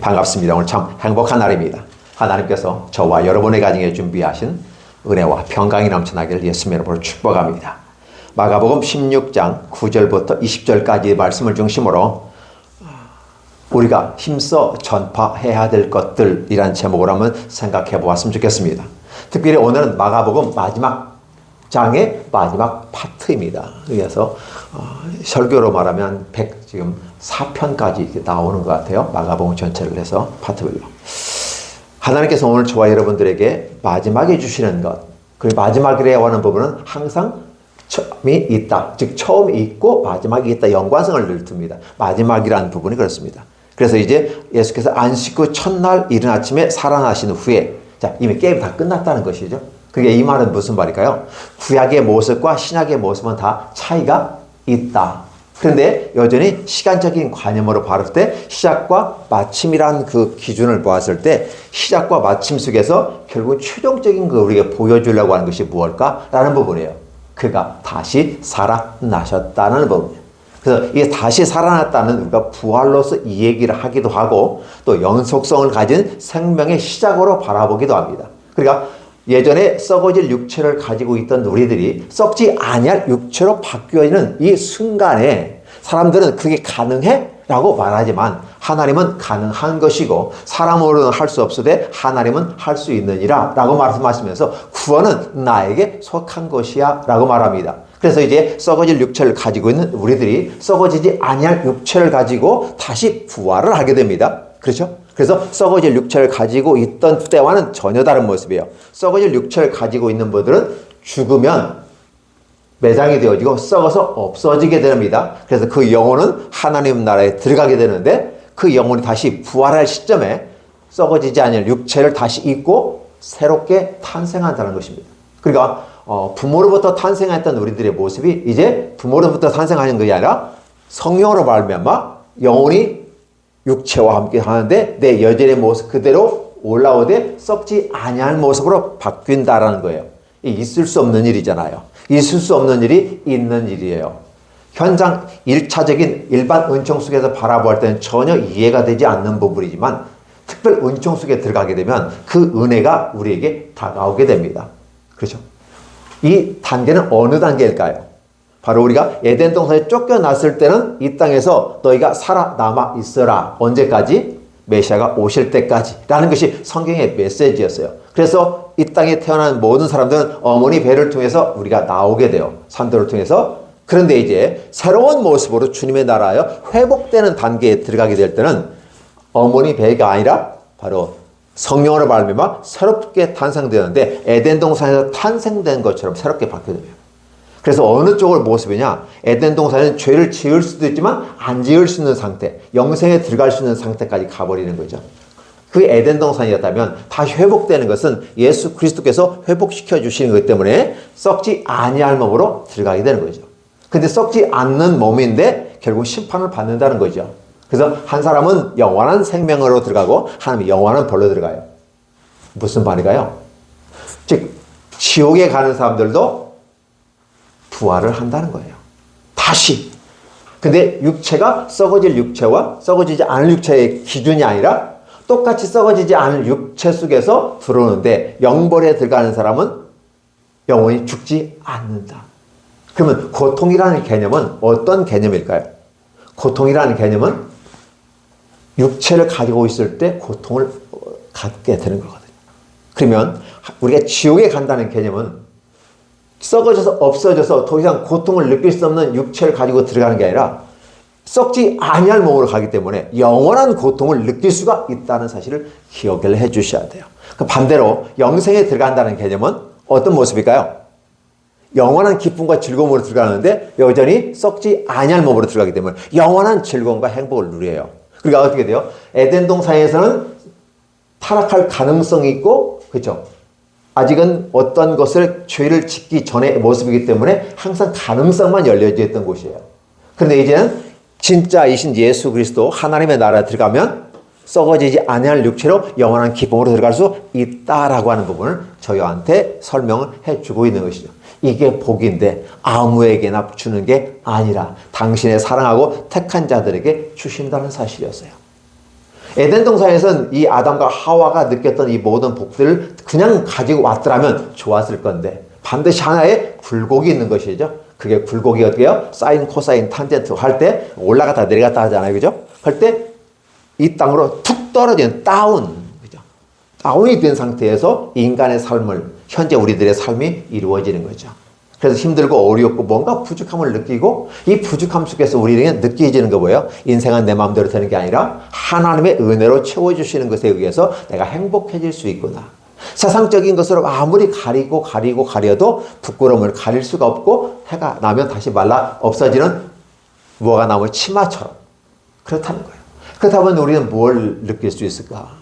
반갑습니다. 오늘 참 행복한 날입니다. 하나님께서 저와 여러분의 가정에 준비하신 은혜와 평강이 넘쳐나기를 예수님의 이름으로 축복합니다. 마가복음 16장 9절부터 20절까지의 말씀을 중심으로 우리가 힘써 전파해야 될 것들이란 제목으로 한번 생각해 보았으면 좋겠습니다. 특별히 오늘은 마가복음 마지막 장의 마지막 파트입니다. 그래서 설교로 말하면 104편까지 이렇게 나오는 것 같아요. 마가복음 전체를 해서 파트별로. 하나님께서 오늘 저와 여러분들에게 마지막에 주시는 것, 그리고 마지막이라고 하는 부분은 항상 처음이 있다. 즉 처음이 있고 마지막이 있다. 연관성을 늘 둡니다. 마지막이라는 부분이 그렇습니다. 그래서 이제 예수께서 안식 후 첫날 이른 아침에 살아나신 후에, 자, 이미 게임 다 끝났다는 것이죠. 그게 이 말은 무슨 말일까요? 구약의 모습과 신약의 모습은 다 차이가 있다. 그런데 여전히 시간적인 관념으로 봤을 때 시작과 마침이라는 그 기준을 보았을 때 시작과 마침 속에서 결국 최종적인 그 우리에게 보여주려고 하는 것이 무엇일까라는 부분이에요. 그가 다시 살아나셨다는 부분이에요. 그래서 이게 다시 살아났다는 우리가 부활로서 이 얘기를 하기도 하고 또 영속성을 가진 생명의 시작으로 바라보기도 합니다. 그러니까 예전에 썩어질 육체를 가지고 있던 우리들이 썩지 아니할 육체로 바뀌어지는 이 순간에 사람들은 그게 가능해? 라고 말하지만 하나님은 가능한 것이고 사람으로는 할 수 없으되 하나님은 할 수 있느니라 라고 말씀하시면서 구원은 나에게 속한 것이야 라고 말합니다. 그래서 이제 썩어질 육체를 가지고 있는 우리들이 썩어지지 아니할 육체를 가지고 다시 부활을 하게 됩니다. 그렇죠? 그래서 썩어질 육체를 가지고 있던 때와는 전혀 다른 모습이에요. 썩어질 육체를 가지고 있는 분들은 죽으면 매장이 되어지고 썩어서 없어지게 됩니다. 그래서 그 영혼은 하나님 나라에 들어가게 되는데 그 영혼이 다시 부활할 시점에 썩어지지 않을 육체를 다시 입고 새롭게 탄생한다는 것입니다. 그러니까 부모로부터 탄생했던 우리들의 모습이 이제 부모로부터 탄생하는 것이 아니라 성령으로 말미암아 영혼이 육체와 함께 하는데 내 여전의 모습 그대로 올라오되 썩지 아니할 모습으로 바뀐다라는 거예요. 있을 수 없는 일이잖아요. 있을 수 없는 일이 있는 일이에요. 현장 1차적인 일반 은총 속에서 바라볼 때는 전혀 이해가 되지 않는 부분이지만 특별 은총 속에 들어가게 되면 그 은혜가 우리에게 다가오게 됩니다. 그렇죠? 이 단계는 어느 단계일까요? 바로 우리가 에덴 동산에 쫓겨났을 때는 이 땅에서 너희가 살아남아 있어라. 언제까지? 메시아가 오실 때까지 라는 것이 성경의 메시지였어요. 그래서 이 땅에 태어난 모든 사람들은 어머니 배를 통해서 우리가 나오게 돼요. 산도를 통해서. 그런데 이제 새로운 모습으로 주님의 나라에 회복되는 단계에 들어가게 될 때는 어머니 배가 아니라 바로 성령으로 말미암아 새롭게 탄생되는데 에덴 동산에서 탄생된 것처럼 새롭게 바뀌게 돼요. 그래서 어느 쪽을 모습이냐? 에덴 동산은 죄를 지을 수도 있지만 안 지을 수 있는 상태, 영생에 들어갈 수 있는 상태까지 가버리는 거죠. 그 에덴 동산이었다면 다시 회복되는 것은 예수 그리스도께서 회복시켜 주시는 것 때문에 썩지 아니할 몸으로 들어가게 되는 거죠. 근데 썩지 않는 몸인데 결국 심판을 받는다는 거죠. 그래서 한 사람은 영원한 생명으로 들어가고 하나님은 영원한 벌로 들어가요. 무슨 말인가요? 즉 지옥에 가는 사람들도 부활을 한다는 거예요. 다시. 근데 육체가 썩어질 육체와 썩어지지 않을 육체의 기준이 아니라 똑같이 썩어지지 않을 육체 속에서 들어오는데 영벌에 들어가는 사람은 영원히 죽지 않는다. 그러면 고통이라는 개념은 어떤 개념일까요? 고통이라는 개념은 육체를 가지고 있을 때 고통을 갖게 되는 거거든요. 그러면 우리가 지옥에 간다는 개념은 썩어져서 없어져서 더 이상 고통을 느낄 수 없는 육체를 가지고 들어가는 게 아니라 썩지 아니할 몸으로 가기 때문에 영원한 고통을 느낄 수가 있다는 사실을 기억을 해 주셔야 돼요. 반대로 영생에 들어간다는 개념은 어떤 모습일까요? 영원한 기쁨과 즐거움으로 들어가는데 여전히 썩지 아니할 몸으로 들어가기 때문에 영원한 즐거움과 행복을 누려요. 그러니까 어떻게 돼요? 에덴 동산에서는 타락할 가능성이 있고, 그렇죠? 아직은 어떤 것을 죄를 짓기 전의 모습이기 때문에 항상 가능성만 열려져 있던 곳이에요. 그런데 이제는 진짜이신 예수 그리스도 하나님의 나라에 들어가면 썩어지지 아니할 육체로 영원한 기쁨으로 들어갈 수 있다라고 하는 부분을 저희한테 설명을 해주고 있는 것이죠. 이게 복인데 아무에게나 주는 게 아니라 당신의 사랑하고 택한 자들에게 주신다는 사실이었어요. 에덴 동산에서는 이 아담과 하와가 느꼈던 이 모든 복들을 그냥 가지고 왔더라면 좋았을 건데 반드시 하나의 굴곡이 있는 것이죠. 그게 굴곡이 어떻게 해요? 사인, 코사인, 탄젠트 할 때 올라갔다 내려갔다 하잖아요. 그죠? 할 때 이 땅으로 툭 떨어지는 다운, 그죠? 다운이 된 상태에서 인간의 삶을, 현재 우리들의 삶이 이루어지는 거죠. 그래서 힘들고 어렵고 뭔가 부족함을 느끼고 이 부족함 속에서 우리에게 느껴지는 거 뭐예요? 인생은 내 마음대로 되는 게 아니라 하나님의 은혜로 채워주시는 것에 의해서 내가 행복해질 수 있구나. 세상적인 것으로 아무리 가려도 부끄러움을 가릴 수가 없고 해가 나면 다시 말라 없어지는 무화과 나무 치마처럼 그렇다는 거예요. 그렇다면 우리는 뭘 느낄 수 있을까?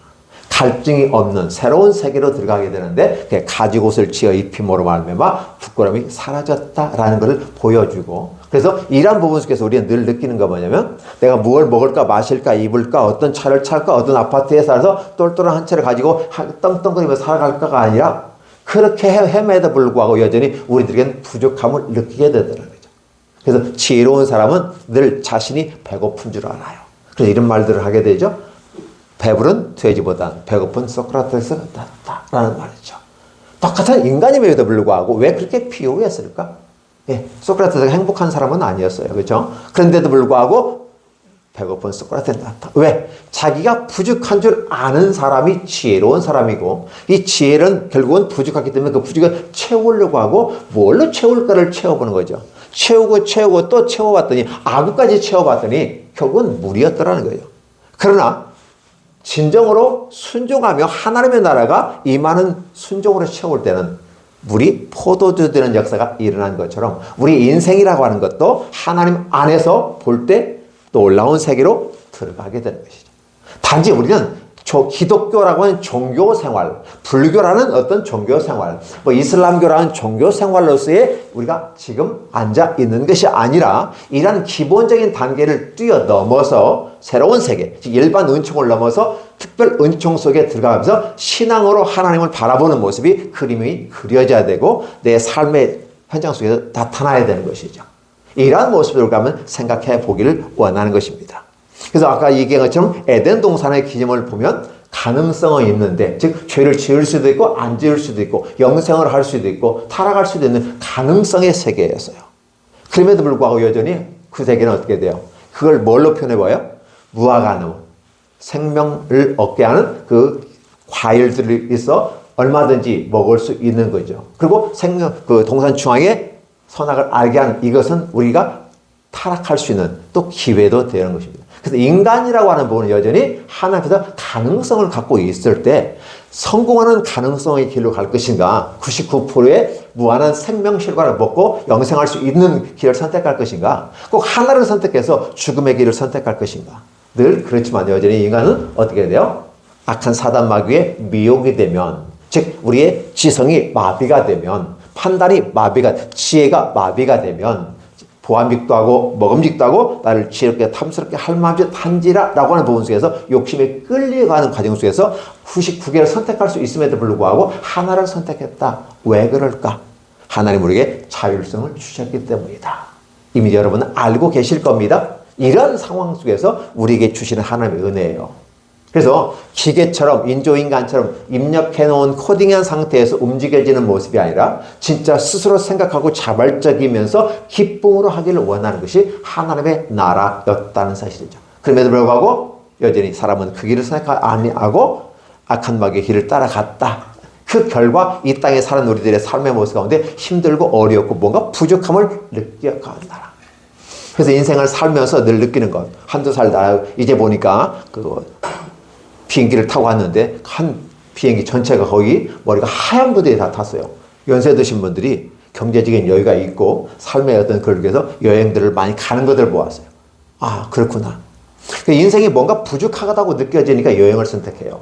갈증이 없는 새로운 세계로 들어가게 되는데 가죽옷을 지어 입힘으로 말미암아 부끄러움이 사라졌다라는 것을 보여주고, 그래서 이러한 부분 속에서 우리는 늘 느끼는 거 뭐냐면 내가 무엇을 먹을까 마실까 입을까 어떤 차를 탈까 어떤 아파트에 살아서 똘똘한 한 채를 가지고 떵떵거리며 살아갈까가 아니라 그렇게 헤매도 불구하고 여전히 우리들에게는 부족함을 느끼게 되더라는 거죠. 그래서 지혜로운 사람은 늘 자신이 배고픈 줄 알아요. 그래서 이런 말들을 하게 되죠. 배부른 돼지보다 배고픈 소크라테스가 낫다라는 말이죠. 똑같은 인간임에도 불구하고 왜 그렇게 비유했을까? 예, 소크라테스가 행복한 사람은 아니었어요. 그렇죠? 그런데도 불구하고 배고픈 소크라테스가 낫다. 왜? 자기가 부족한 줄 아는 사람이 지혜로운 사람이고 이 지혜는 결국은 부족하기 때문에 그 부족을 채우려고 하고 뭘로 채울까를 채워보는 거죠. 채우고 또 채워봤더니 아구까지 채워봤더니 결국은 물이었더라는 거예요. 그러나 진정으로 순종하며 하나님의 나라가 임하는 순종으로 채울 때는 물이 포도주 되는 역사가 일어난 것처럼 우리 인생이라고 하는 것도 하나님 안에서 볼 때 놀라운 세계로 들어가게 되는 것이죠. 단지 우리는 기독교라고 하는 종교 생활, 불교라는 어떤 종교 생활, 이슬람교라는 종교 생활로서의 우리가 지금 앉아 있는 것이 아니라 이러한 기본적인 단계를 뛰어넘어서 새로운 세계, 즉 일반 은총을 넘어서 특별 은총 속에 들어가면서 신앙으로 하나님을 바라보는 모습이 그림이 그려져야 되고 내 삶의 현장 속에서 나타나야 되는 것이죠. 이러한 모습으로 가면 생각해 보기를 원하는 것입니다. 그래서 아까 얘기한 것처럼 에덴 동산의 기념을 보면 가능성은 있는데, 즉 죄를 지을 수도 있고 안 지을 수도 있고 영생을 할 수도 있고 타락할 수도 있는 가능성의 세계였어요. 그럼에도 불구하고 여전히 그 세계는 어떻게 돼요? 그걸 뭘로 표현해봐요? 무화과나무, 생명을 얻게 하는 그 과일들이 있어 얼마든지 먹을 수 있는 거죠. 그리고 그 동산 중앙에 선악을 알게 하는 이것은 우리가 타락할 수 있는 또 기회도 되는 것입니다. 그래서 인간이라고 하는 부분은 여전히 하나님께서 가능성을 갖고 있을 때 성공하는 가능성의 길로 갈 것인가, 99%의 무한한 생명 실과를 먹고 영생할 수 있는 길을 선택할 것인가, 꼭 하나를 선택해서 죽음의 길을 선택할 것인가. 늘 그렇지만 여전히 인간은 어떻게 돼요? 악한 사단 마귀의 미혹이 되면, 즉 우리의 지성이 마비가 되면, 판단이 지혜가 마비가 되면 보암직도 하고 먹음직도 하고 나를 지혜롭게 탐스럽게 할 마음이 한지라라고 하는 부분 속에서 욕심에 끌려가는 과정 속에서 후식 두 개를 선택할 수 있음에도 불구하고 하나를 선택했다. 왜 그럴까? 하나님 우리에게 자율성을 주셨기 때문이다. 이미 여러분은 알고 계실 겁니다. 이런 상황 속에서 우리에게 주시는 하나님의 은혜예요. 그래서 기계처럼 인조인간처럼 입력해놓은 코딩한 상태에서 움직여지는 모습이 아니라 진짜 스스로 생각하고 자발적이면서 기쁨으로 하기를 원하는 것이 하나님의 나라였다는 사실이죠. 그럼에도 불구하고 여전히 사람은 그 길을 선택하지 아니하고 악한 마귀의 길을 따라갔다. 그 결과 이 땅에 사는 우리들의 삶의 모습 가운데 힘들고 어렵고 뭔가 부족함을 느껴간다. 그래서 인생을 살면서 늘 느끼는 것. 한두 살 이제 보니까 비행기를 타고 왔는데 한 비행기 전체가 거의 머리가 하얀 부대에 다 탔어요. 연세 드신 분들이 경제적인 여유가 있고 삶의 어떤 그걸 위해서 여행들을 많이 가는 것을 보았어요. 아, 그렇구나. 인생이 뭔가 부족하다고 느껴지니까 여행을 선택해요.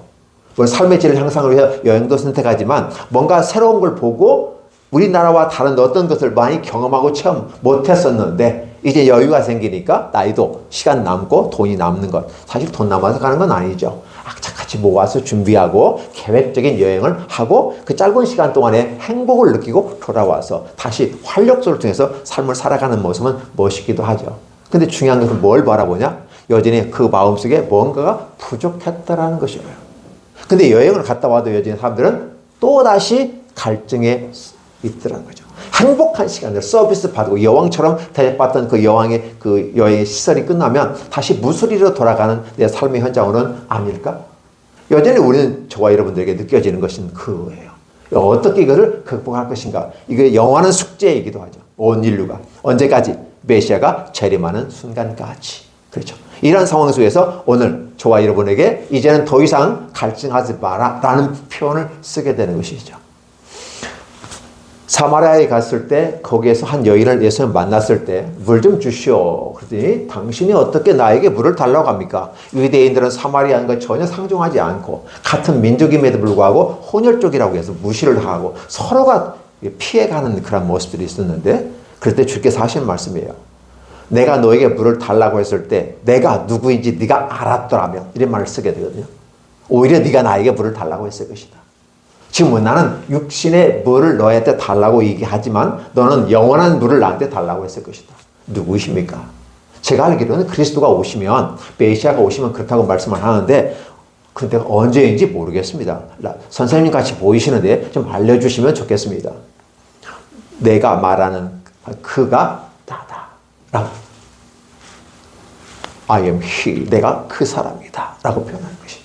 삶의 질 향상을 위해서 여행도 선택하지만 뭔가 새로운 걸 보고 우리나라와 다른 어떤 것을 많이 경험하고 체험 못했었는데 이제 여유가 생기니까 나이도 시간 남고 돈이 남는 것. 사실 돈 남아서 가는 건 아니죠. 악착같이 모아서 준비하고 계획적인 여행을 하고 그 짧은 시간 동안에 행복을 느끼고 돌아와서 다시 활력소를 통해서 삶을 살아가는 모습은 멋있기도 하죠. 근데 중요한 것은 뭘 바라보냐? 여전히 그 마음속에 뭔가가 부족했다라는 것이에요. 근데 여행을 갔다 와도 여전히 사람들은 또다시 갈증에 있더라는 거죠. 행복한 시간들 서비스 받고 여왕처럼 대접받던 그 여왕의 그 여행의 시설이 끝나면 다시 무수리로 돌아가는 내 삶의 현장으로는 아닐까? 여전히 우리는 저와 여러분들에게 느껴지는 것은 그거예요. 어떻게 이것을 극복할 것인가? 이게 영원한 숙제이기도 하죠. 온 인류가 언제까지? 메시아가 재림하는 순간까지. 그렇죠. 이런 상황 속에서 오늘 저와 여러분에게 이제는 더 이상 갈증하지 마라 라는 표현을 쓰게 되는 것이죠. 사마리아에 갔을 때 거기에서 한 여인을 예수님 만났을 때 물 좀 주시오. 그랬더니 당신이 어떻게 나에게 물을 달라고 합니까? 유대인들은 사마리아인과 전혀 상종하지 않고 같은 민족임에도 불구하고 혼혈족이라고 해서 무시를 하고 서로가 피해가는 그런 모습들이 있었는데 그럴 때 주께서 하시는 말씀이에요. 내가 너에게 물을 달라고 했을 때 내가 누구인지 네가 알았더라면 이런 말을 쓰게 되거든요. 오히려 네가 나에게 물을 달라고 했을 것이다. 지금 나는 육신의 물을 너한테 달라고 얘기하지만 너는 영원한 물을 나한테 달라고 했을 것이다. 누구이십니까? 제가 알기로는 그리스도가 오시면 메시아가 오시면 그렇다고 말씀을 하는데 그때가 언제인지 모르겠습니다. 선생님 같이 보이시는데 좀 알려주시면 좋겠습니다. 내가 말하는 그가 나다 라고 I am he 내가 그 사람이다 라고 표현하는 것이죠.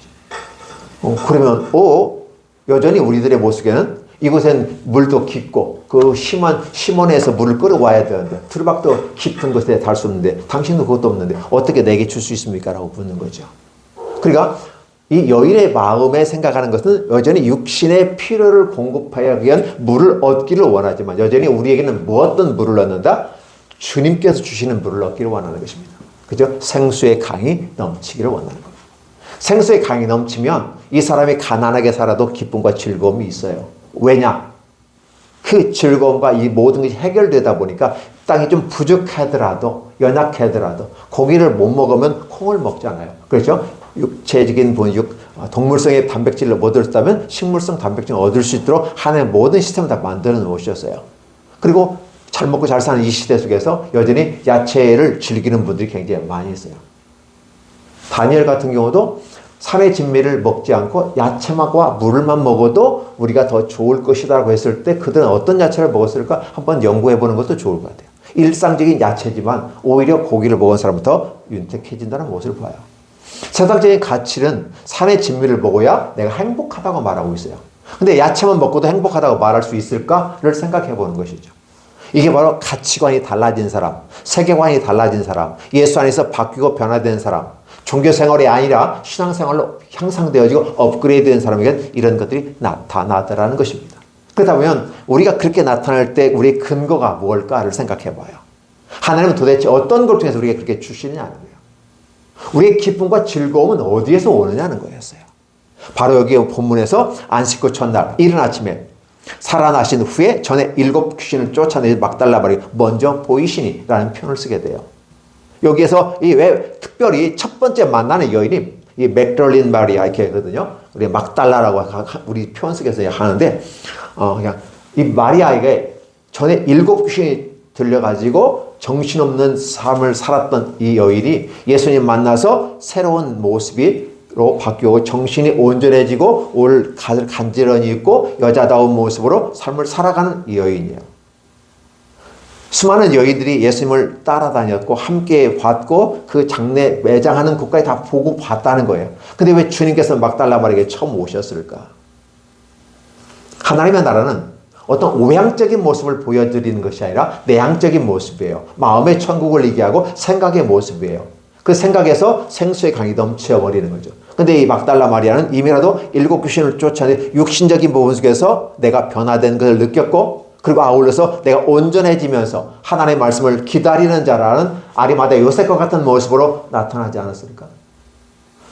그러면 여전히 우리들의 모습에는 이곳엔 물도 깊고 그 시몬에서 물을 끌어와야 되는데 두루박도 깊은 곳에 달 수 없는데 당신도 그것도 없는데 어떻게 내게 줄 수 있습니까? 라고 묻는 거죠. 그러니까 이 여인의 마음에 생각하는 것은 여전히 육신의 필요를 공급하기 위한 물을 얻기를 원하지만 여전히 우리에게는 어떤 물을 얻는다? 주님께서 주시는 물을 얻기를 원하는 것입니다. 그죠? 생수의 강이 넘치기를 원하는 겁니다. 생수의 강이 넘치면 이 사람이 가난하게 살아도 기쁨과 즐거움이 있어요. 왜냐? 그 즐거움과 이 모든 것이 해결되다 보니까 땅이 좀 부족하더라도 연약하더라도 고기를 못 먹으면 콩을 먹잖아요. 그렇죠? 육체적인 동물성의 단백질을 못 얻었다면 식물성 단백질을 얻을 수 있도록 하나의 모든 시스템을 다 만들어 놓으셨어요. 그리고 잘 먹고 잘 사는 이 시대 속에서 여전히 야채를 즐기는 분들이 굉장히 많이 있어요. 다니엘 같은 경우도 산의 진미를 먹지 않고 야채만과 물만 먹어도 우리가 더 좋을 것이라고 했을 때 그들은 어떤 야채를 먹었을까 한번 연구해 보는 것도 좋을 것 같아요. 일상적인 야채지만 오히려 고기를 먹은 사람은 더 윤택해진다는 것을 봐요. 세상적인 가치는 산의 진미를 먹어야 내가 행복하다고 말하고 있어요. 근데 야채만 먹고도 행복하다고 말할 수 있을까를 생각해 보는 것이죠. 이게 바로 가치관이 달라진 사람, 세계관이 달라진 사람, 예수 안에서 바뀌고 변화된 사람, 종교 생활이 아니라 신앙 생활로 향상되어지고 업그레이드된 사람에게는 이런 것들이 나타나더라는 것입니다. 그렇다 보면 우리가 그렇게 나타날 때 우리의 근거가 무엇일까를 생각해 봐요. 하나님은 도대체 어떤 걸 통해서 우리에게 그렇게 주시느냐는 거예요. 우리의 기쁨과 즐거움은 어디에서 오느냐는 거였어요. 바로 여기 본문에서 안식 후 첫날 이른 아침에 살아나신 후에 전에 7 귀신을 쫓아내신 막달라 마리아 먼저 보이시니 라는 표현을 쓰게 돼요. 여기에서 왜 특별히 첫 번째 만나는 여인이 이 맥달린 마리아 이렇게 하거든요. 우리 막달라라고 우리 표현 속에서 하는데 그냥 이 마리아에게 전에 7 귀신이 들려가지고 정신없는 삶을 살았던 이 여인이 예수님 만나서 새로운 모습으로 바뀌고 정신이 온전해지고 올 간지런히 있고 여자다운 모습으로 삶을 살아가는 이 여인이에요. 수많은 여인들이 예수님을 따라다녔고 함께 봤고 그 장례 매장하는 곳까지 다 보고 봤다는 거예요. 근데 왜 주님께서 막달라 마리아에게 처음 오셨을까? 하나님의 나라는 어떤 외향적인 모습을 보여드리는 것이 아니라 내향적인 모습이에요. 마음의 천국을 얘기하고 생각의 모습이에요. 그 생각에서 생수의 강이 넘쳐버리는 거죠. 근데 이 막달라 마리아는 이미라도 7 귀신을 쫓아내 육신적인 부분 속에서 내가 변화된 것을 느꼈고 그리고 아울러서 내가 온전해지면서 하나님의 말씀을 기다리는 자라는 아리마다 요셉과 같은 모습으로 나타나지 않았습니까?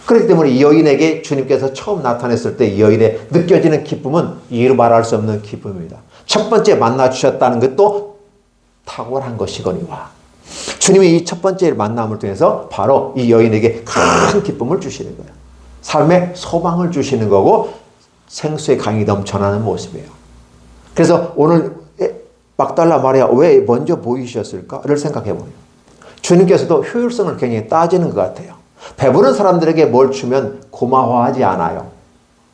그렇기 때문에 이 여인에게 주님께서 처음 나타났을 때 이 여인의 느껴지는 기쁨은 이루 말할 수 없는 기쁨입니다. 첫 번째 만나 주셨다는 것도 탁월한 것이거니와 주님이 이 첫 번째 만남을 통해서 바로 이 여인에게 큰 기쁨을 주시는 거예요. 삶의 소망을 주시는 거고 생수의 강이 넘쳐나는 모습이에요. 그래서 오늘 막달라 마리아 왜 먼저 보이셨을까를 생각해 보면 주님께서도 효율성을 굉장히 따지는 것 같아요. 배부른 사람들에게 뭘 주면 고마워하지 않아요.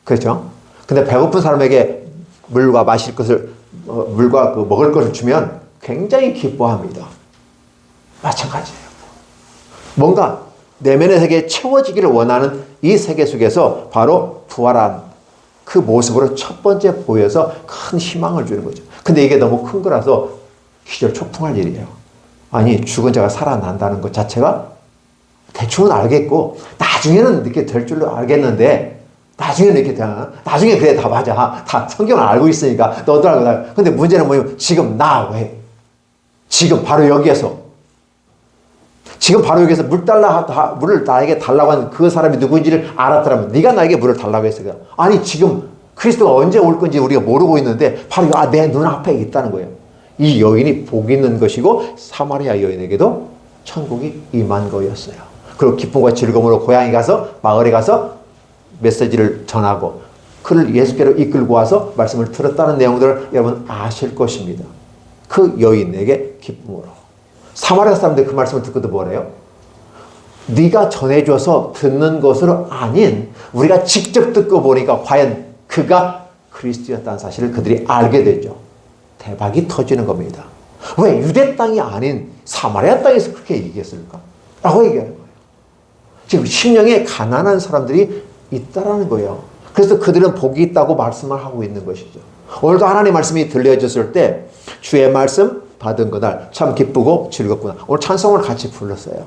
그렇죠? 근데 배고픈 사람에게 물과 마실 것을, 물과 먹을 것을 주면 굉장히 기뻐합니다. 마찬가지예요. 뭔가 내면의 세계에 채워지기를 원하는 이 세계 속에서 바로 부활한 그 모습으로 첫 번째 보여서 큰 희망을 주는 거죠. 근데 이게 너무 큰 거라서 기절초풍할 일이에요. 아니, 죽은 자가 살아난다는 것 자체가 대충은 알겠고, 나중에는 이렇게 될 줄로 알겠는데, 나중에 그래, 다 맞아. 다 성경을 알고 있으니까, 너도 알고. 근데 문제는 뭐냐면, 지금 나 왜? 지금 바로 여기에서 물을 나에게 달라고 한 그 사람이 누구인지를 알았더라면 네가 나에게 물을 달라고 했어요. 아니, 지금 그리스도가 언제 올 건지 우리가 모르고 있는데 바로 내 눈앞에 있다는 거예요. 이 여인이 복 있는 것이고 사마리아 여인에게도 천국이 임한 거였어요. 그리고 기쁨과 즐거움으로 고향에 가서, 마을에 가서 메시지를 전하고 그를 예수께로 이끌고 와서 말씀을 들었다는 내용들을 여러분 아실 것입니다. 그 여인에게 기쁨으로. 사마리아 사람들 그 말씀을 듣고도 뭐래요? 네가 전해줘서 듣는 것으로 아닌 우리가 직접 듣고 보니까 과연 그가 그리스도였다는 사실을 그들이 알게 되죠. 대박이 터지는 겁니다. 왜 유대 땅이 아닌 사마리아 땅에서 그렇게 얘기했을까? 라고 얘기하는 거예요. 지금 심령에 가난한 사람들이 있다라는 거예요. 그래서 그들은 복이 있다고 말씀을 하고 있는 것이죠. 오늘도 하나님의 말씀이 들려졌을 때 주의 말씀 받은 그날 참 기쁘고 즐겁구나. 오늘 찬송을 같이 불렀어요.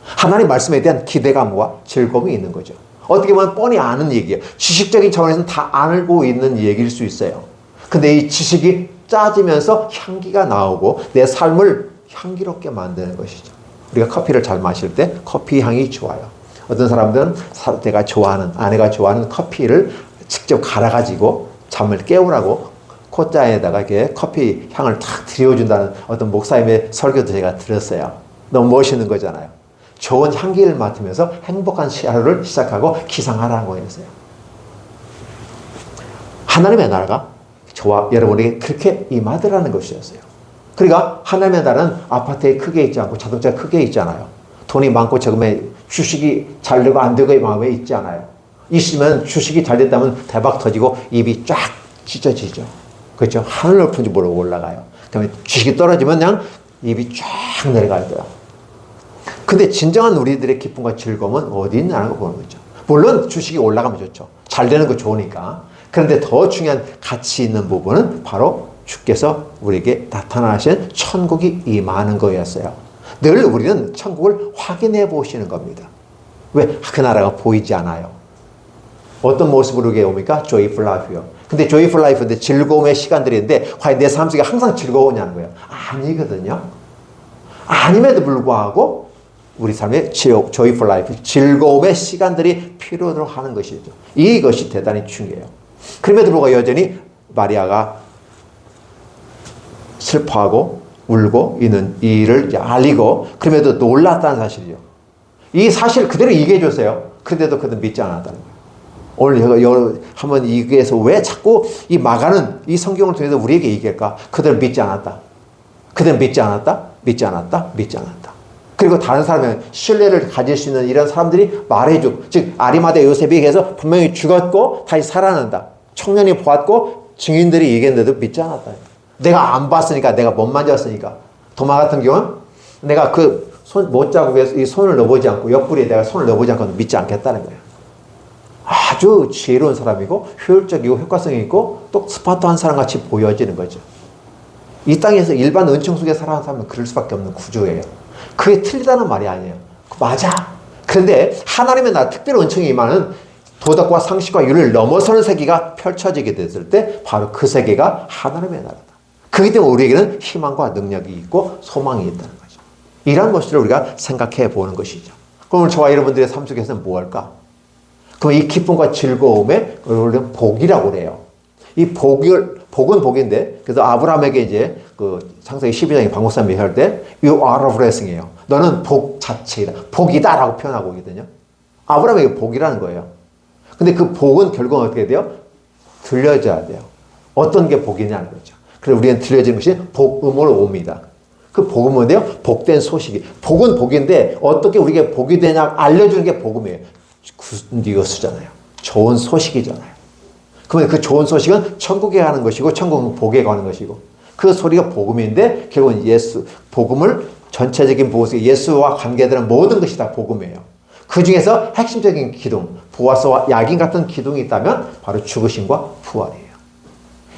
하나님 말씀에 대한 기대감과 즐거움이 있는 거죠. 어떻게 보면 뻔히 아는 얘기예요. 지식적인 차원에서는 다 알고 있는 얘기일 수 있어요. 근데 이 지식이 짜지면서 향기가 나오고 내 삶을 향기롭게 만드는 것이죠. 우리가 커피를 잘 마실 때 커피 향이 좋아요. 어떤 사람들은 내가 좋아하는, 아내가 좋아하는 커피를 직접 갈아가지고 잠을 깨우라고 콧자에다가 이렇게 커피 향을 탁 들여준다는 어떤 목사님의 설교도 제가 들었어요. 너무 멋있는 거잖아요. 좋은 향기를 맡으면서 행복한 하루를 시작하고 기상하라는 거였어요. 하나님의 나라가 저와 여러분에게 그렇게 임하더라는 것이었어요. 그러니까 하나님의 나라는 아파트에 크게 있지 않고 자동차에 크게 있잖아요. 돈이 많고 적으면 주식이 잘 되고 안 되고의 마음에 있지 않아요. 있으면 주식이 잘 됐다면 대박 터지고 입이 쫙 찢어지죠. 그렇죠? 하늘 높은지 모르고 올라가요. 그러면 주식이 떨어지면 그냥 입이 쫙 내려갈 거야. 근데 진정한 우리들의 기쁨과 즐거움은 어디 있냐는 거 보는 거죠. 물론 주식이 올라가면 좋죠. 잘 되는 거 좋으니까. 그런데 더 중요한 가치 있는 부분은 바로 주께서 우리에게 나타나신 천국이 임하는 거였어요. 늘 우리는 천국을 확인해 보시는 겁니다. 왜? 그 나라가 보이지 않아요. 어떤 모습으로 이게 옵니까? joyful life요. 근데 joyful life인데 즐거움의 시간들인데 과연 내 삶 속에 항상 즐거우냐는 거예요. 아니거든요. 아님에도 불구하고 우리 삶의 joyful life, 즐거움의 시간들이 필요로 하는 것이죠. 이것이 대단히 중요해요. 그럼에도 불구하고 여전히 마리아가 슬퍼하고 울고 있는 이를 알리고 그럼에도 놀랐다는 사실이죠. 이 사실 그대로 얘기해 줬어요. 그런데도 그들은 믿지 않았다는 거예요. 오늘 한번 이게서 왜 자꾸 이 마가는 이 성경을 통해서 우리에게 얘기할까? 그들은 믿지 않았다. 그들은 믿지 않았다. 믿지 않았다. 믿지 않았다. 그리고 다른 사람의 신뢰를 가질 수 있는 이런 사람들이 말해주고, 즉 아리마대 요셉에게서 분명히 죽었고 다시 살아난다. 청년이 보았고 증인들이 얘기했는데도 믿지 않았다. 내가 안 봤으니까, 내가 못 만졌으니까. 도마 같은 경우는 내가 그 못자국에 이 손을 넣어보지 않고 옆구리에 내가 손을 넣어보지 않고 믿지 않겠다는 거예요. 아주 지혜로운 사람이고 효율적이고 효과성이 있고 또 스파트한 사람같이 보여지는 거죠. 이 땅에서 일반 은총 속에 살아가는 사람은 그럴 수밖에 없는 구조예요. 그게 틀리다는 말이 아니에요. 맞아. 그런데 하나님의 나라 특별한 은총이 임하는 도덕과 상식과 윤리를 넘어서는 세계가 펼쳐지게 됐을 때 바로 그 세계가 하나님의 나라다. 그렇기 때문에 우리에게는 희망과 능력이 있고 소망이 있다는 거죠. 이런 것들을 우리가 생각해 보는 것이죠. 그럼 저와 여러분들의 삶 속에서는 무엇일까? 그럼 이 기쁨과 즐거움에 우리는 복이라고 그래요. 이 복은 복인데, 그래서 아브라함에게 이제 그 창세기 12장에 방목사님이 얘기할 때, You are a blessing이에요. 너는 복 자체이다. 복이다라고 표현하고 있거든요. 아브라함에게 복이라는 거예요. 근데 그 복은 결국은 어떻게 돼요? 들려져야 돼요. 어떤 게 복이냐는 거죠. 그래서 우리는 들려지는 것이 복음으로 옵니다. 그 복음은 뭔데요? 복된 소식이. 복은 복인데 어떻게 우리에게 복이 되냐 알려주는 게 복음이에요. 굿뉴스잖아요. 좋은 소식이잖아요. 그러면 그 좋은 소식은 천국에 가는 것이고 천국은 복에 가는 것이고 그 소리가 복음인데 결국은 복음을 전체적인 복음 속에 예수와 관계되는 모든 것이 다 복음이에요. 그 중에서 핵심적인 기둥, 보아스와 야긴 같은 기둥이 있다면 바로 죽으심과 부활이에요.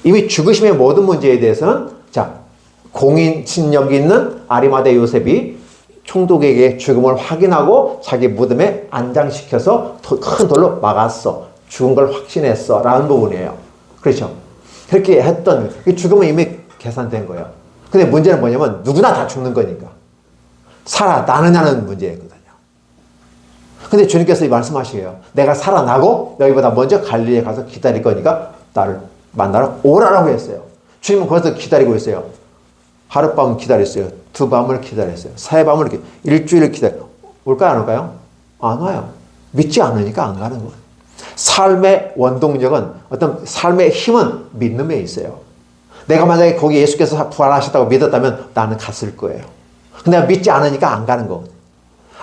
이미 죽으심의 모든 문제에 대해서는 공인신력이 있는 아리마대 요셉이 총독에게 죽음을 확인하고 자기 무덤에 안장시켜서 큰 돌로 막았어. 죽은 걸 확신했어. 라는 부분이에요. 그렇죠? 그렇게 했던 죽음은 이미 계산된 거예요. 근데 문제는 뭐냐면 누구나 다 죽는 거니까. 살아나느냐는 문제거든요. 근데 주님께서 말씀하시게요. 내가 살아나고 너희보다 먼저 갈릴리에 가서 기다릴 거니까 나를 만나러 오라라고 했어요. 주님은 거기서 기다리고 있어요. 하룻밤 기다렸어요. 두 밤을 기다렸어요. 세 밤을 일주일을 기다렸어요. 올까요? 안 올까요? 안 와요. 믿지 않으니까 안 가는 거예요. 삶의 원동력은 어떤 삶의 힘은 믿음에 있어요. 내가 만약에 거기 예수께서 부활하셨다고 믿었다면 나는 갔을 거예요. 근데 내가 믿지 않으니까 안 가는 거거든요.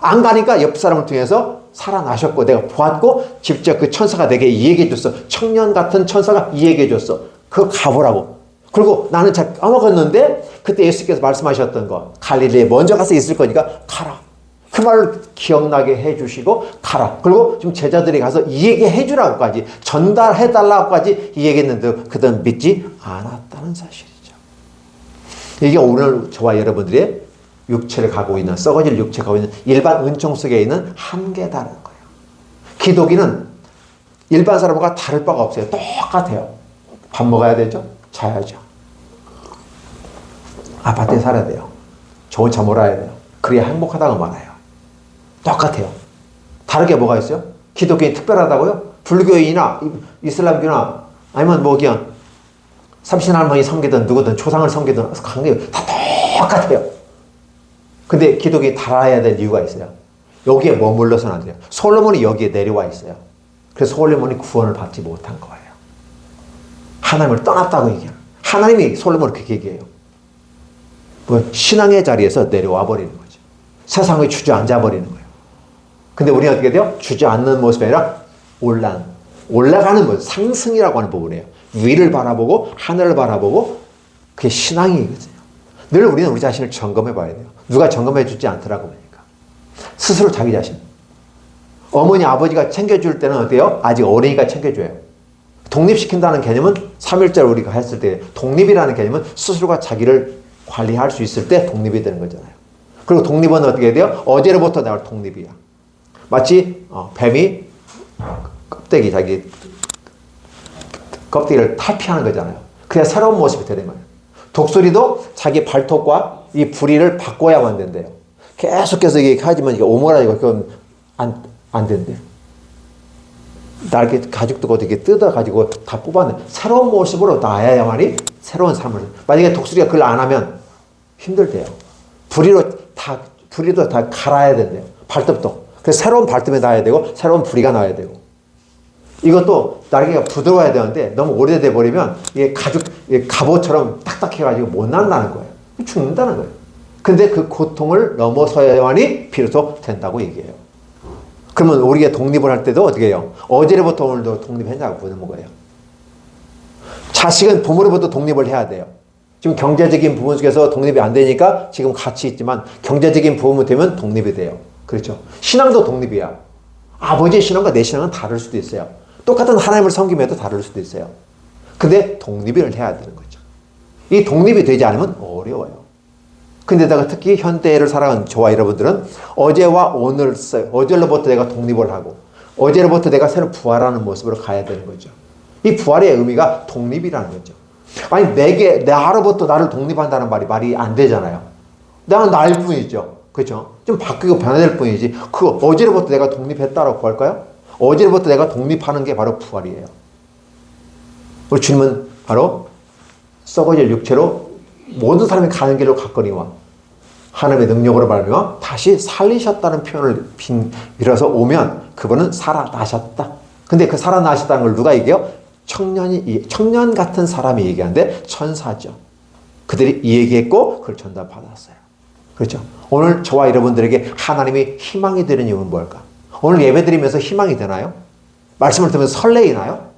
안 가니까 옆 사람을 통해서 살아나셨고 내가 보았고 직접 그 천사가 내게 이야기해 줬어. 청년 같은 천사가 이야기해 줬어. 그거 가보라고. 그리고 나는 잘 까먹었는데 그때 예수께서 말씀하셨던 거 갈릴리에 먼저 가서 있을 거니까 가라. 그 말을 기억나게 해주시고 가라. 그리고 지금 제자들이 가서 얘기해 주라고까지 전달해 달라고까지 얘기했는데 그들은 믿지 않았다는 사실이죠. 이게 오늘 저와 여러분들의 육체를 갖고 있는 썩어질 육체를 갖고 있는 일반 은총 속에 있는 한계다는 거예요. 기독인은 일반 사람과 다를 바가 없어요. 똑같아요. 밥 먹어야 되죠. 자야죠. 아파트에 살아야 돼요. 좋은 차 몰아야 돼요. 그래야 행복하다고 말해요. 똑같아요. 다르게 뭐가 있어요? 기독교인이 특별하다고요? 불교인이나 이슬람교나 아니면 뭐 그냥 삼신할머니 섬기든 누구든 조상을 섬기든 관계 다 똑같아요. 근데 기독교인이 달아야 될 이유가 있어요. 여기에 머물러서는 안 돼요. 솔로몬이 여기에 내려와 있어요. 그래서 솔로몬이 구원을 받지 못한 거예요. 하나님을 떠났다고 얘기해요. 하나님이 솔로몬을 그렇게 얘기해요. 뭐 신앙의 자리에서 내려와 버리는 거죠. 세상에 주저앉아 버리는 거예요. 근데 우리는 어떻게 돼요? 주저앉는 모습이 아니라 올라가는 모습, 상승이라고 하는 부분이에요. 위를 바라보고 하늘을 바라보고 그게 신앙이거든요. 늘 우리는 우리 자신을 점검해 봐야 돼요. 누가 점검해 주지 않더라고 보니까. 스스로 자기 자신. 어머니 아버지가 챙겨줄 때는 어때요? 아직 어리니까 챙겨줘요. 독립시킨다는 개념은 3일절 우리가 했을 때 독립이라는 개념은 스스로가 자기를 관리할 수 있을 때 독립이 되는 거잖아요. 그리고 독립은 어떻게 돼요? 어제로부터 나올 독립이야. 마치 뱀이 껍데기 자기 껍데기를 탈피하는 거잖아요. 그래야 새로운 모습이 되는 거예요. 독수리도 자기 발톱과 이 부리를 바꿔야만 된대요. 계속해서 이게 하지만 이게 오므라지고 그건 안 된대요. 날개 가죽도 어떻게 뜯어가지고 다 뽑아내. 새로운 모습으로 나야야만이 새로운 삶을. 만약에 독수리가 그걸 안 하면 힘들대요. 부리도 다 갈아야 된대요. 발톱도. 그래서 새로운 발톱이 나야 되고 새로운 부리가 나야 되고. 이것도 날개가 부드러워야 되는데 너무 오래돼 버리면 이게 갑옷처럼 딱딱해가지고 못 난다는 거예요. 죽는다는 거예요. 근데 그 고통을 넘어서야만이 비로소 된다고 얘기해요. 그러면 우리가 독립을 할 때도 어떻게 해요? 어제로부터 오늘도 독립했냐고 보는 거예요. 자식은 부모로부터 독립을 해야 돼요. 지금 경제적인 부분 속에서 독립이 안 되니까 지금 같이 있지만 경제적인 부분이 되면 독립이 돼요. 그렇죠? 신앙도 독립이야. 아버지의 신앙과 내 신앙은 다를 수도 있어요. 똑같은 하나님을 섬김에도 다를 수도 있어요. 근데 독립을 해야 되는 거죠. 이 독립이 되지 않으면 어려워요. 근데다가 특히 현대를 살아가는 저와 여러분들은 어제와 어제로부터 내가 독립을 하고 어제로부터 내가 새로 부활하는 모습으로 가야 되는 거죠. 이 부활의 의미가 독립이라는 거죠. 아니 나로부터 나를 독립한다는 말이 안 되잖아요. 나는 나일 뿐이죠. 그렇죠? 좀 바뀌고 변화될 뿐이지 그 어제로부터 내가 독립했다라고 할까요? 어제로부터 내가 독립하는 게 바로 부활이에요. 우리 주님은 바로 썩어질 육체로 모든 사람이 가는 길로 갔거니와 하나님의 능력으로 말미암아 다시 살리셨다는 표현을 빌어서 오면 그분은 살아나셨다. 근데 그 살아나셨다는 걸 누가 얘기해요? 청년 같은 사람이 얘기하는데 천사죠. 그들이 이 얘기했고 그걸 전달받았어요. 그렇죠? 오늘 저와 여러분들에게 하나님이 희망이 되는 이유는 뭘까? 오늘 예배 드리면서 희망이 되나요? 말씀을 들으면서 설레이나요?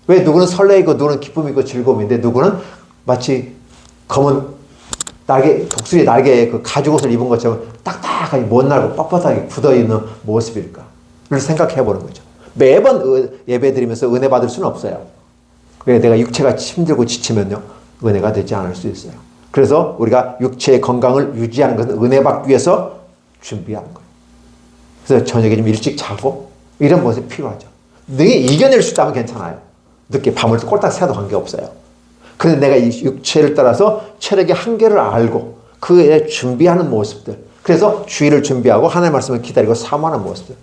왜 누구는 설레이고 누구는 기쁨이고 즐거움인데 누구는 마치 검은 날개, 독수리 날개에 그 가죽 옷을 입은 것처럼 딱딱하게 못 날고 뻣뻣하게 굳어있는 모습일까? 를 생각해 보는 거죠. 매번 예배 드리면서 은혜 받을 수는 없어요. 왜? 내가 육체가 힘들고 지치면요, 은혜가 되지 않을 수 있어요. 그래서 우리가 육체의 건강을 유지하는 것은 은혜 받기 위해서 준비하는 거예요. 그래서 저녁에 좀 일찍 자고 이런 모습이 필요하죠. 능히 이겨낼 수 있다면 괜찮아요. 늦게 밤을 꼴딱 새도 관계없어요. 그런데 내가 이 육체를 따라서 체력의 한계를 알고 그에 준비하는 모습들, 그래서 주의를 준비하고 하나님의 말씀을 기다리고 사모하는 모습들.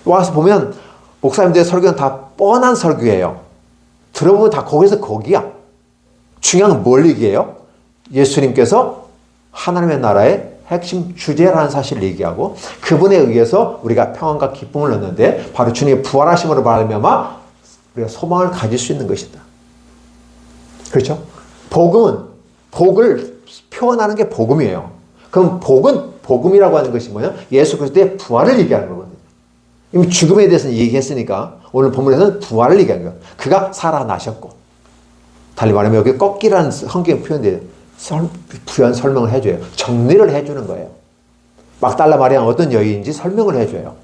와서 보면 목사님들의 설교는 다 뻔한 설교예요. 들어보면 다 거기서 거기야. 중요한 건 뭘 얘기해요? 예수님께서 하나님의 나라의 핵심 주제라는 사실을 얘기하고 그분에 의해서 우리가 평안과 기쁨을 얻는데 바로 주님의 부활하심으로 말미암아 우리가 소망을 가질 수 있는 것이다. 그렇죠? 복음은 복을 표현하는 게 복음이에요. 그럼 복음이라고 하는 것이 뭐냐? 예수 그리스도의 부활을 얘기하는 거거든요. 이미 죽음에 대해서는 얘기했으니까 오늘 본문에서는 부활을 얘기하는 거예요. 그가 살아나셨고, 달리 말하면 여기 꺾기라는 성경 표현돼요. 부연 설명을 해줘요. 정리를 해주는 거예요. 막달라 마리아는 어떤 여인인지 설명을 해줘요.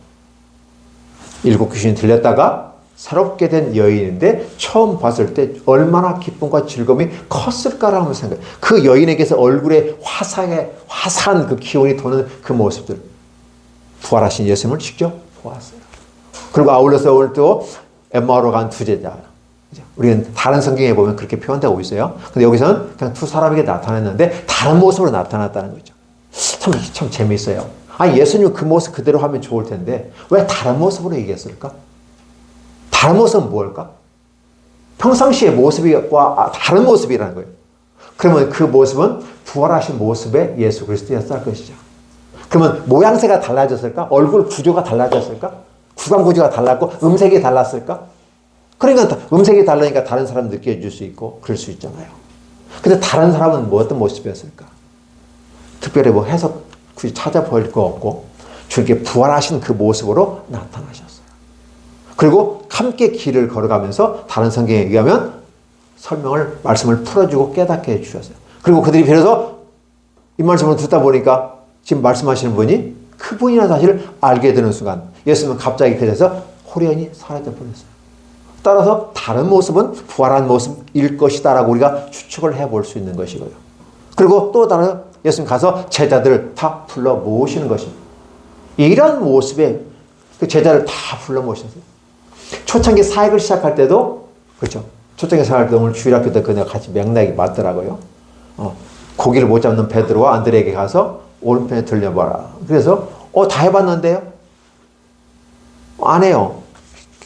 7 귀신이 들렸다가 새롭게 된 여인인데 처음 봤을 때 얼마나 기쁨과 즐거움이 컸을까라고 생각해요. 그 여인에게서 얼굴에 화사한 그 기운이 도는 그 모습들. 부활하신 예수님을 직접 보았어요. 그리고 아울러서 오늘 또 엠마오로 간 두 제자. 우리는 다른 성경에 보면 그렇게 표현되고 있어요. 근데 여기서는 그냥 두 사람에게 나타났는데 다른 모습으로 나타났다는 거죠. 참 재미있어요. 예수님 그 모습 그대로 하면 좋을 텐데 왜 다른 모습으로 얘기했을까? 다른 모습은 뭘까? 평상시의 모습과 다른 모습이라는 거예요. 그러면 그 모습은 부활하신 모습의 예수 그리스도였을 것이죠. 그러면 모양새가 달라졌을까? 얼굴 구조가 달라졌을까? 구강 구조가 달랐고 음색이 달랐을까? 그러니까 음색이 다르니까 다른 사람 느껴질 수 있고 그럴 수 있잖아요. 근데 다른 사람은 뭐 어떤 모습이었을까? 특별히 뭐 해석 굳이 찾아볼 거 없고 주님께 부활하신 그 모습으로 나타나셨어요. 그리고 함께 길을 걸어가면서 다른 성경에 의하면 말씀을 풀어주고 깨닫게 해주셨어요. 그리고 그들이 비로소 이 말씀을 듣다 보니까 지금 말씀하시는 분이 그분이라는 사실을 알게 되는 순간 예수님은 갑자기 그 자리에서 호련히 사라져 버렸어요. 따라서 다른 모습은 부활한 모습일 것이다 라고 우리가 추측을 해볼 수 있는 것이고요. 그리고 또 다른 예수님 가서 제자들을 다 불러 모으시는 것입니다. 이런 모습에 그 제자를 다 불러 모셨어요. 초창기 사역을 시작할 때도 그렇죠. 초창기 사역할 때 오늘 주일학교 때 그냥 같이 맥락이 맞더라고요. 고기를 못 잡는 베드로와 안드레에게 가서 오른편에 들려봐라. 그래서 다 해봤는데요. 안 해요.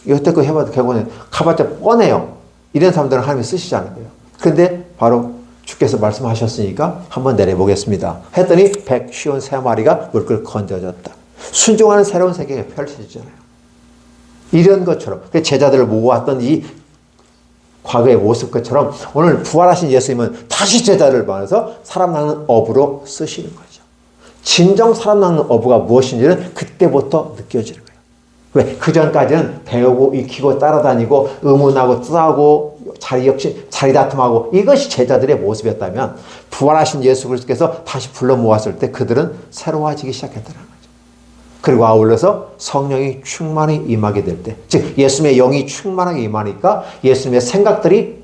여태껏 해봐도 결국은 가봤자 뻔해요. 이런 사람들은 하나님이 쓰시지 않은 거예요. 그런데 바로 주께서 말씀하셨으니까 한번 내려보겠습니다. 했더니 153마리가 물결 건져졌다. 순종하는 새로운 세계가 펼쳐지잖아요. 이런 것처럼 제자들을 모아왔던 이 과거의 모습처럼 오늘 부활하신 예수님은 다시 제자를 모아서 사람 낳는 어부로 쓰시는 거죠. 진정 사람 낳는 어부가 무엇인지는 그때부터 느껴지는 거예요. 왜? 그 전까지는 배우고 익히고 따라다니고 의문하고 싸우고 자리 다툼하고 이것이 제자들의 모습이었다면 부활하신 예수 그리스도께서 다시 불러 모았을 때 그들은 새로워지기 시작했다는 거죠. 그리고 아울러서 성령이 충만히 임하게 될 때, 즉 예수님의 영이 충만하게 임하니까 예수님의 생각들이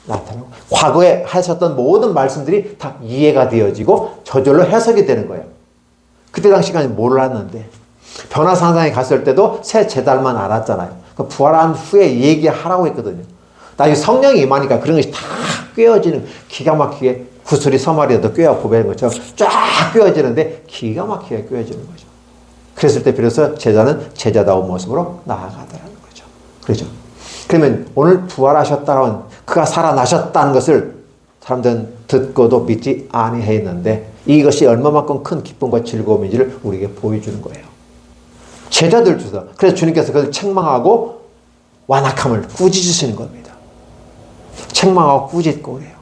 나타나고 과거에 하셨던 모든 말씀들이 다 이해가 되어지고 저절로 해석이 되는 거예요. 그때 당시까지 몰랐는데 변화산상에 갔을 때도 새 제자만 알았잖아요. 부활한 후에 얘기하라고 했거든요. 나중에 성령이 임하니까 그런 것이 다 꿰어지는, 기가 막히게 구슬이 서말이라도 꿰어 보배는 것처럼 쫙 꿰어지는데 기가 막히게 꿰어지는 거죠. 그랬을 때 비로소 제자는 제자다운 모습으로 나아가더라는 거죠. 그렇죠? 그러면 오늘 부활하셨다는, 그가 살아나셨다는 것을 사람들은 듣고도 믿지 아니했는데 이것이 얼마만큼 큰 기쁨과 즐거움인지를 우리에게 보여주는 거예요. 제자들 주서. 그래서 주님께서 그것을 책망하고 완악함을 꾸짖으시는 겁니다. 책망하고 꾸짖고 그래요.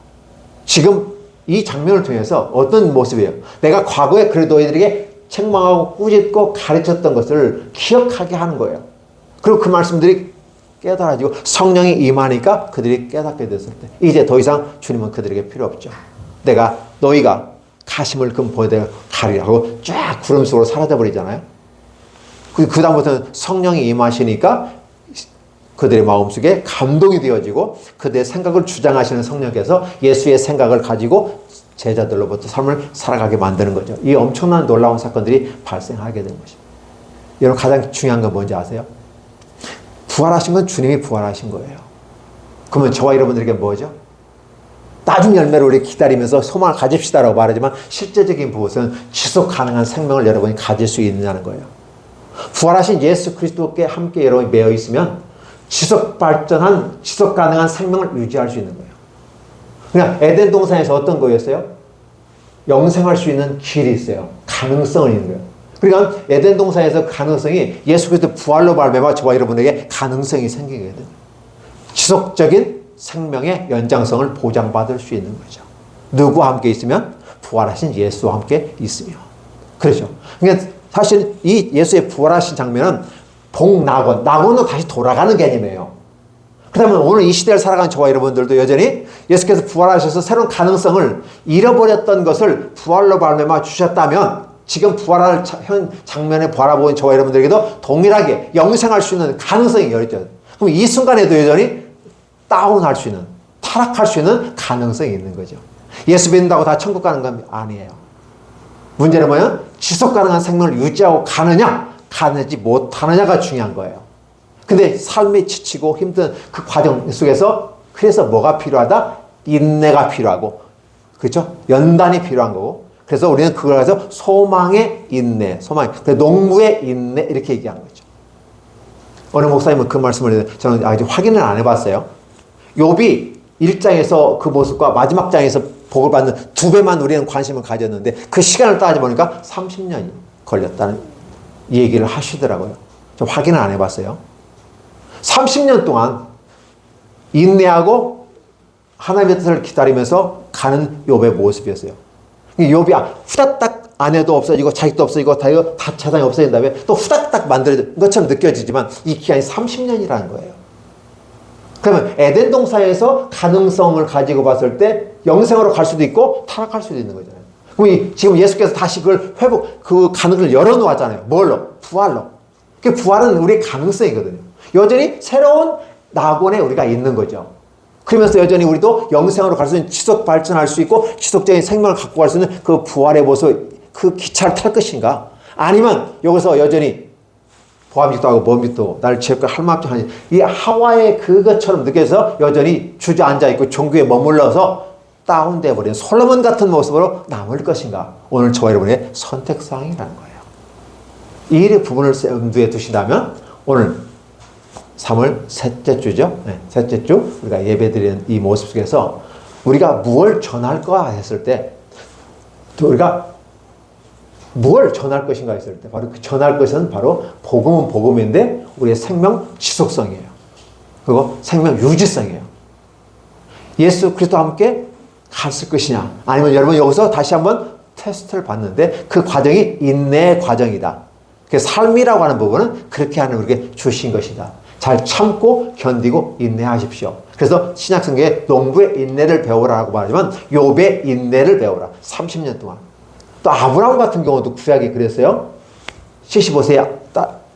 지금 이 장면을 통해서 어떤 모습이에요? 내가 과거에 그래도 너희들에게 책망하고 꾸짖고 가르쳤던 것을 기억하게 하는 거예요. 그리고 그 말씀들이 깨달아지고 성령이 임하니까 그들이 깨닫게 됐을 때 이제 더 이상 주님은 그들에게 필요 없죠. 내가 너희가 가심을 금보에다 가리라 하고 쫙 구름 속으로 사라져버리잖아요. 그 다음부터는 성령이 임하시니까 그들의 마음속에 감동이 되어지고 그들의 생각을 주장하시는 성령께서 예수의 생각을 가지고 제자들로부터 삶을 살아가게 만드는 거죠. 이 엄청난 놀라운 사건들이 발생하게 된 것입니다. 여러분 가장 중요한 건 뭔지 아세요? 부활하신 건 주님이 부활하신 거예요. 그러면 저와 여러분들에게 뭐죠? 나중 열매를 우리 기다리면서 소망을 가집시다라고 말하지만 실제적인 부분은 지속 가능한 생명을 여러분이 가질 수 있느냐는 거예요. 부활하신 예수 그리스도께 함께 여러분이 매여 있으면 지속 발전한 지속 가능한 생명을 유지할 수 있는 거예요. 그냥 에덴 동산에서 어떤 거였어요? 영생할 수 있는 길이 있어요. 가능성이 있는 거예요. 그러니까 에덴 동산에서 가능성이 예수 그리스도 부활로 말미암아 저와 여러분에게 가능성이 생기게 돼요. 지속적인 생명의 연장성을 보장받을 수 있는 거죠. 누구와 함께 있으면? 부활하신 예수와 함께 있으며. 그렇죠. 그러니까 사실 이 예수의 부활하신 장면은 복낙원, 낙원으로 다시 돌아가는 개념이에요. 그렇다면 오늘 이 시대를 살아가는 저와 여러분들도 여전히 예수께서 부활하셔서 새로운 가능성을 잃어버렸던 것을 부활로 말미암아 주셨다면 지금 부활할 현 장면에 바라보는 저와 여러분들에게도 동일하게 영생할 수 있는 가능성이 열렸죠. 그럼 이 순간에도 여전히 다운할 수 있는, 타락할 수 있는 가능성이 있는 거죠. 예수 믿는다고 다 천국 가는 건 아니에요. 문제는 뭐예요? 지속 가능한 생명을 유지하고 가느지 못하느냐가 중요한 거예요. 근데 삶이 지치고 힘든 그 과정 속에서 그래서 뭐가 필요하다? 인내가 필요하고, 그렇죠? 연단이 필요한 거고. 그래서 우리는 그걸 가지고 소망의 인내, 농부의 인내 이렇게 얘기하는 거죠. 어느 목사님은 그 말씀을 했는데 저는 아직 확인을 안 해봤어요. 욥이 1장에서 그 모습과 마지막 장에서 복을 받는 2배만 우리는 관심을 가졌는데 그 시간을 따져보니까 30년이 걸렸다는 얘기를 하시더라고요. 좀 확인을 안 해봤어요. 30년 동안 인내하고 하나님의 뜻을 기다리면서 가는 욥의 모습이었어요. 욥이 후다닥 아내도 없어지고 자식도 없어지고 다 재산이 없어진 다음에 또 후다닥 만들어진 것처럼 느껴지지만 이 기간이 30년이라는 거예요. 그러면 에덴 동산에서 가능성을 가지고 봤을 때 영생으로 갈 수도 있고 타락할 수도 있는 거잖아요. 그럼 지금 예수께서 다시 그걸 그 가능성을 열어놓았잖아요. 뭘로? 부활로. 그 부활은 우리의 가능성이거든요. 여전히 새로운 낙원에 우리가 있는 거죠. 그러면서 여전히 우리도 영생으로 갈 수 있는 지속 발전할 수 있고 지속적인 생명을 갖고 갈 수 있는 그 부활의 모습, 그 기차를 탈 것인가? 아니면 여기서 여전히 보암직도 하고 먼직도 나를 지역과 할망합지 하니 이 하와의 그것처럼 느껴서 여전히 주저앉아 있고 종교에 머물러서 다운돼 버린 솔로몬 같은 모습으로 남을 것인가? 오늘 저와 여러분의 선택사항이라는 거예요. 이 부분을 염두에 두신다면 오늘 3월 셋째 주죠. 네, 셋째 주 우리가 예배드리는 이 모습 속에서 우리가 무엇을 전할까 했을 때 우리가 무엇을 전할 것인가 했을 때 바로 그 전할 것은 바로 복음은 복음인데 우리의 생명 지속성이에요. 그리고 생명 유지성이에요. 예수 그리스도와 함께 갔을 것이냐 아니면 여러분 여기서 다시 한번 테스트를 받는데 그 과정이 인내의 과정이다. 그 삶이라고 하는 부분은 그렇게 하는 우리에게 주신 것이다. 잘 참고 견디고 인내하십시오. 그래서 신약성경에 농부의 인내를 배우라고 말하지만 욥의 인내를 배우라. 30년 동안. 또 아브라함 같은 경우도 구약에 그랬어요. 75세에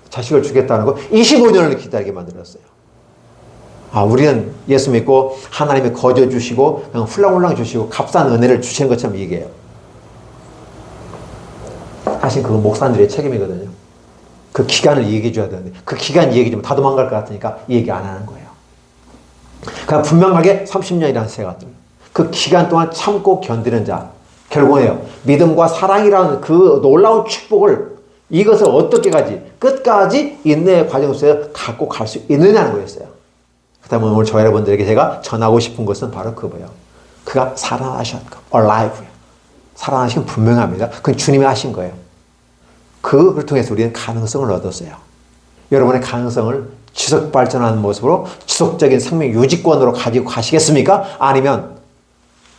자식을 주겠다는 거 25년을 기다리게 만들었어요. 우리는 예수 믿고 하나님의 거저 주시고 그냥 훌랑훌랑 주시고 값싼 은혜를 주시는 것처럼 얘기해요. 사실 그건 목사님들의 책임이거든요. 그 기간을 얘기해 줘야 되는데 그 기간 얘기 좀 다 도망갈 것 같으니까 얘기 안 하는 거예요. 그냥 분명하게 30년이라는 세가들 그 기간 동안 참고 견디는 자 결국은요 믿음과 사랑이라는 그 놀라운 축복을 이것을 어떻게 가지 끝까지 인내의 과정 속에서 갖고 갈 수 있느냐는 거였어요. 그다음에 오늘 저 여러분들에게 제가 전하고 싶은 것은 바로 그거예요. 그가 살아나셨고 alive 살아나신 건 분명합니다. 그건 주님이 하신 거예요. 그걸 통해서 우리는 가능성을 얻었어요. 여러분의 가능성을 지속 발전하는 모습으로 지속적인 생명 유지권으로 가지고 가시겠습니까? 아니면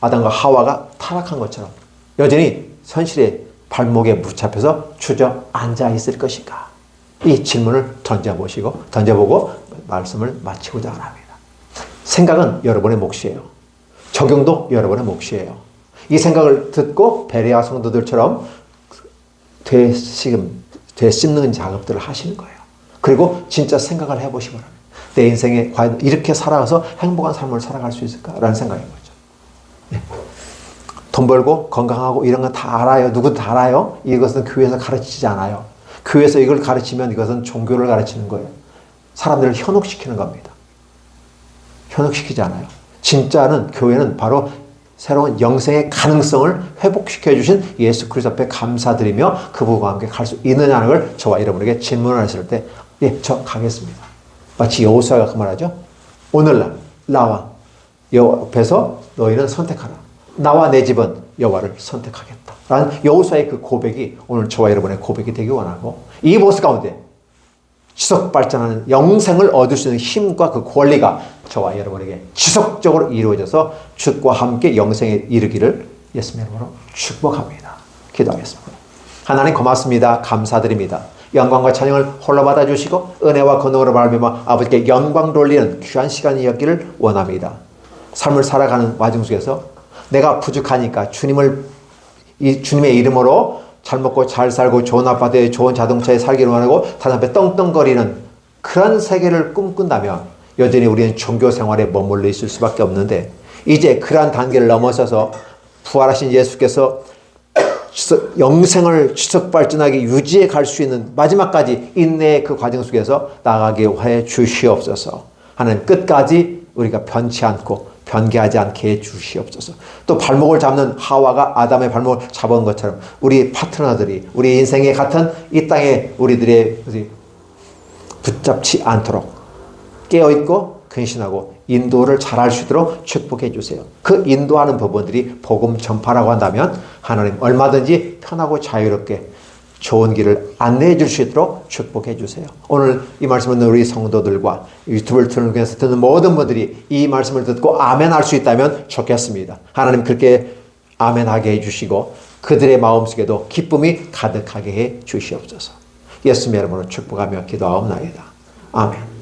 아담과 하와가 타락한 것처럼 여전히 선실의 발목에 붙잡혀서 주저앉아 있을 것인가? 이 질문을 던져보고 말씀을 마치고자 합니다. 생각은 여러분의 몫이에요. 적용도 여러분의 몫이에요. 이 생각을 듣고 베레아 성도들처럼 되씹는 작업들을 하시는 거예요. 그리고 진짜 생각을 해보시기 바랍니다. 내 인생에 과연 이렇게 살아가서 행복한 삶을 살아갈 수 있을까라는 생각인 거죠. 네. 돈 벌고 건강하고 이런 건 다 알아요. 누구도 다 알아요. 이것은 교회에서 가르치지 않아요. 교회에서 이걸 가르치면 이것은 종교를 가르치는 거예요. 사람들을 현혹시키는 겁니다. 현혹시키지 않아요. 진짜는 교회는 바로 새로운 영생의 가능성을 회복시켜 주신 예수 그리스도 앞에 감사드리며 그분과 함께 갈 수 있느냐는 걸 저와 여러분에게 질문을 했을 때 예, 저 가겠습니다. 마치 여호수아가 그 말하죠. 오늘날 나와 옆에서 너희는 선택하라. 나와 내 집은 여호와를 선택하겠다. 라는 여호수아의 그 고백이 오늘 저와 여러분의 고백이 되기 원하고 이 모습 가운데 지속 발전하는 영생을 얻을 수 있는 힘과 그 권리가 저와 여러분에게 지속적으로 이루어져서 주과 함께 영생에 이르기를 예수님 이름으로 축복합니다. 기도하겠습니다. 하나님 고맙습니다. 감사드립니다. 영광과 찬양을 홀로 받아주시고 은혜와 권능으로 말미암아 아버지께 영광 돌리는 귀한 시간이었기를 원합니다. 삶을 살아가는 와중 속에서 내가 부족하니까 주님의 이름으로 잘 먹고 잘 살고 좋은 아파트에 좋은 자동차에 살기를 원하고 다른 앞에 떵떵거리는 그런 세계를 꿈꾼다면 여전히 우리는 종교 생활에 머물러 있을 수밖에 없는데 이제 그러한 단계를 넘어서서 부활하신 예수께서 영생을 지속 발전하게 유지해 갈 수 있는 마지막까지 인내의 그 과정 속에서 나아가게 해 주시옵소서. 하나님 끝까지 우리가 변치 않고 변개하지 않게 해 주시옵소서. 또 발목을 잡는 하와가 아담의 발목을 잡은 것처럼 우리 파트너들이 우리 인생의 같은 이 땅에 우리들의 붙잡지 않도록 깨어있고 근신하고 인도를 잘할 수 있도록 축복해 주세요. 그 인도하는 부분들이 복음 전파라고 한다면 하나님 얼마든지 편하고 자유롭게 좋은 길을 안내해 줄 수 있도록 축복해 주세요. 오늘 이 말씀을 듣는 우리 성도들과 유튜브를 통해서 듣는 모든 분들이 이 말씀을 듣고 아멘 할 수 있다면 좋겠습니다. 하나님 그렇게 아멘하게 해 주시고 그들의 마음속에도 기쁨이 가득하게 해 주시옵소서. 예수님의 이름으로 축복하며 기도하옵나이다. 아멘.